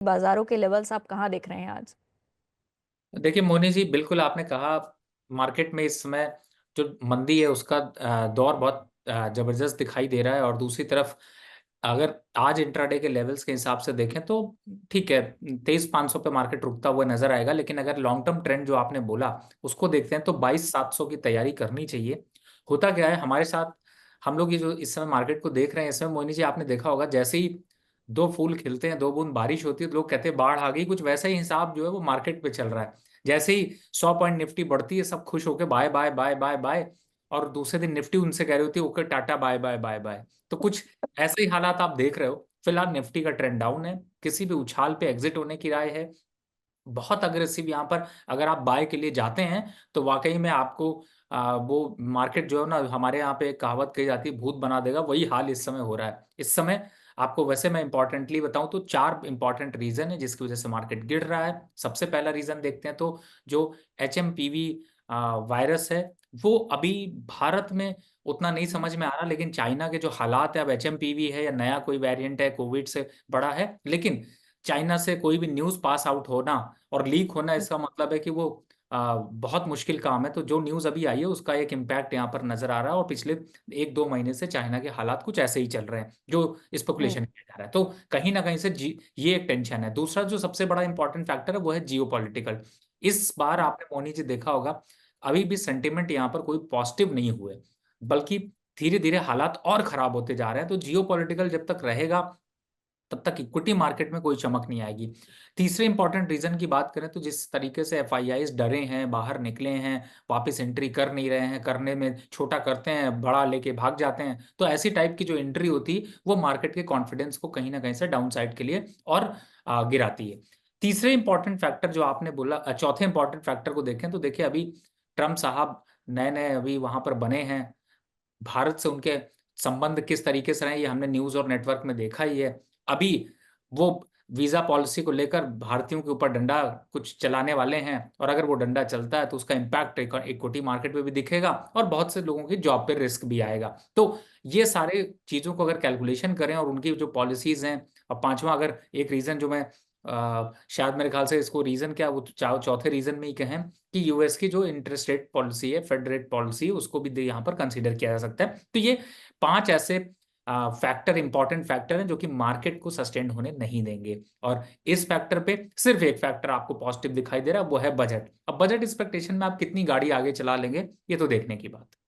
बाजारों के लेवल्स आप कहाँ देख रहे हैं आज? देखिए मोनी जी, बिल्कुल आपने कहा, मार्केट में इस समय जो मंदी है उसका दौर बहुत ज़बरदस्त दिखाई दे रहा है। और दूसरी तरफ अगर आज इंट्राडे के लेवल्स के हिसाब से देखें तो ठीक है, 23,500 पे मार्केट रुकता हुआ नज़र आएगा। लेकिन अगर लॉन्ग टर्म ट्रेंड जो आपने बोला उसको देखते हैं तो 22,700 की तैयारी करनी चाहिए। होता क्या है हमारे साथ, हम लोग ये जो इस समय मार्केट को देख रहे हैं, इसमें मोनी जी आपने देखा होगा, जैसे ही 2 फूल खिलते हैं, 2 बूंद बारिश होती है तो लोग कहते हैं बाढ़ आ गई। कुछ वैसा ही हिसाब जो है वो मार्केट पे चल रहा है। जैसे ही 100 पॉइंट निफ्टी बढ़ती है, सब खुश होकर bye bye bye bye bye, और दूसरे दिन निफ्टी उनसे कह रही होती है okay tata bye bye bye bye. तो कुछ ऐसे ही हालात आप देख रहे हो। फिलहाल निफ्टी का ट्रेंड डाउन है, किसी भी उछाल पे एग्जिट होने की राय है। बहुत अग्रेसिव यहाँ पर अगर आप बाय के लिए जाते हैं तो वाकई में आपको वो मार्केट जो है ना, हमारे यहाँ पे एक कहावत कही जाती है, भूत बना देगा। वही हाल इस समय हो रहा है। इस समय आपको वैसे मैं इंपॉर्टेंटली बताऊं तो 4 इंपॉर्टेंट रीजन है जिसकी वजह से मार्केट गिर रहा है। सबसे पहला रीजन देखते हैं तो जो HMPV वायरस है, वो अभी भारत में उतना नहीं समझ में आ रहा। लेकिन चाइना के जो हालात है, अब HMPV है या नया कोई वेरिएंट है, कोविड से बड़ा है, लेकिन चाइना से कोई भी न्यूज़ पास आउट होना और लीक होना, इसका मतलब है कि वो बहुत मुश्किल काम है। तो जो न्यूज़ अभी आई है उसका एक इम्पैक्ट यहाँ पर नजर आ रहा है। और पिछले 1-2 महीने से चाइना के हालात कुछ ऐसे ही चल रहे हैं जो हम्म। स्पेकुलेशन किया जा रहा है। तो कहीं ना कहीं से ये एक टेंशन है। दूसरा जो सबसे बड़ा इंपॉर्टेंट फैक्टर है वो है जियो पॉलिटिकल। इस बार आपने मोनी जी देखा होगा, अभी भी सेंटिमेंट यहाँ पर कोई पॉजिटिव नहीं हुए, बल्कि धीरे धीरे हालात और खराब होते जा रहे हैं। तो जियो पॉलिटिकल जब तक रहेगा तब तक इक्विटी मार्केट में कोई चमक नहीं आएगी। तीसरे इंपॉर्टेंट रीजन की बात करें तो जिस तरीके से FIIs डरे हैं, बाहर निकले हैं, वापस एंट्री कर नहीं रहे हैं, करने में छोटा करते हैं, बड़ा लेके भाग जाते हैं, तो ऐसी टाइप की जो एंट्री होती वो मार्केट के कॉन्फिडेंस को कहीं ना कहीं से डाउन साइड के लिए और गिराती है। तीसरे इंपॉर्टेंट फैक्टर जो आपने बोला, चौथे इंपॉर्टेंट फैक्टर को देखें तो देखिए, अभी ट्रम्प साहब नए नए अभी वहां पर बने हैं। भारत से उनके संबंध किस तरीके से रहे ये हमने न्यूज और नेटवर्क में देखा ही है। अभी वो वीजा पॉलिसी को लेकर भारतीयों के ऊपर डंडा कुछ चलाने वाले हैं, और अगर वो डंडा चलता है तो उसका इम्पैक्ट इक्विटी मार्केट पे भी दिखेगा और बहुत से लोगों की जॉब पे रिस्क भी आएगा। तो ये सारे चीजों को अगर कैलकुलेशन करें और उनकी जो पॉलिसीज हैं, और पांचवा अगर एक रीजन जो मैं शायद मेरे ख्याल से इसको रीजन क्या वो चौथे रीजन में ही कहें कि US की जो इंटरेस्ट रेट पॉलिसी है, फेड रेट पॉलिसी, उसको भी यहाँ पर कंसीडर किया जा सकता है। तो ये 5 ऐसे फैक्टर, इंपॉर्टेंट फैक्टर हैं जो कि मार्केट को सस्टेन होने नहीं देंगे। और इस फैक्टर पे सिर्फ एक फैक्टर आपको पॉजिटिव दिखाई दे रहा है, वो है बजट। अब बजट एक्सपेक्टेशन में आप कितनी गाड़ी आगे चला लेंगे ये तो देखने की बात है।